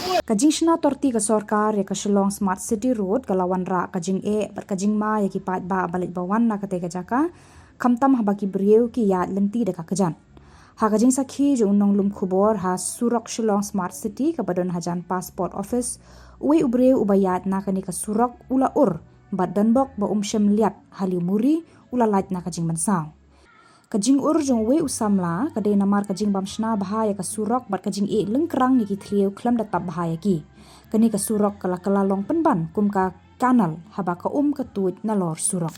Kajing shna torti ka sorkar ya ka Shillong Smart City Road kalawan ra kajing kajing ma ya ki Peit ba balik bawan na kate jaka kamtam habaki berieu ki ya lenti deka kejan. Ha kajing sakhi jo unong lum Khubor ha Surok Shillong Smart City ka badon hajan passport office Uwei ubreu ubayat na kani ka Surok ula bad donbok ba shem liat hali muri ula Lait na kajing Mynsaw. Kajing jong Uwei Samla kadai namar kajing bamshna bahaya ka Surok bat kajing lengkrang ni ki tlieu klam datap bahaya ki. Kani ka Surok kala long penban kum ka kanal haba ka ka tuit na lor Surok.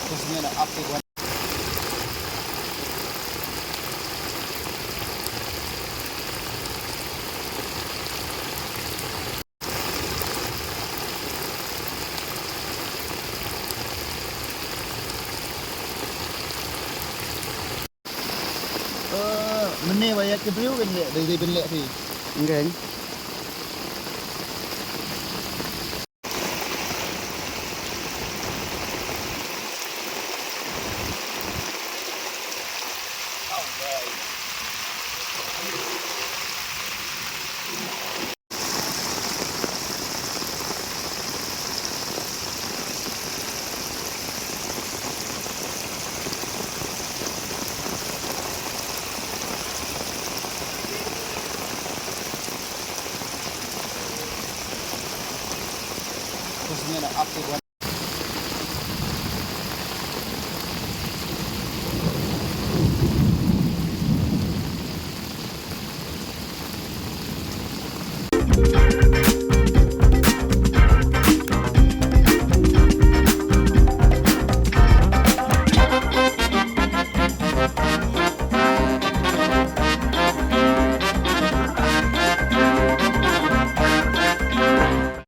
Terusnya ada api buat. Meneh bayar ke beliau kan dari benlek ni. Enggak. Terusnya ada api buat.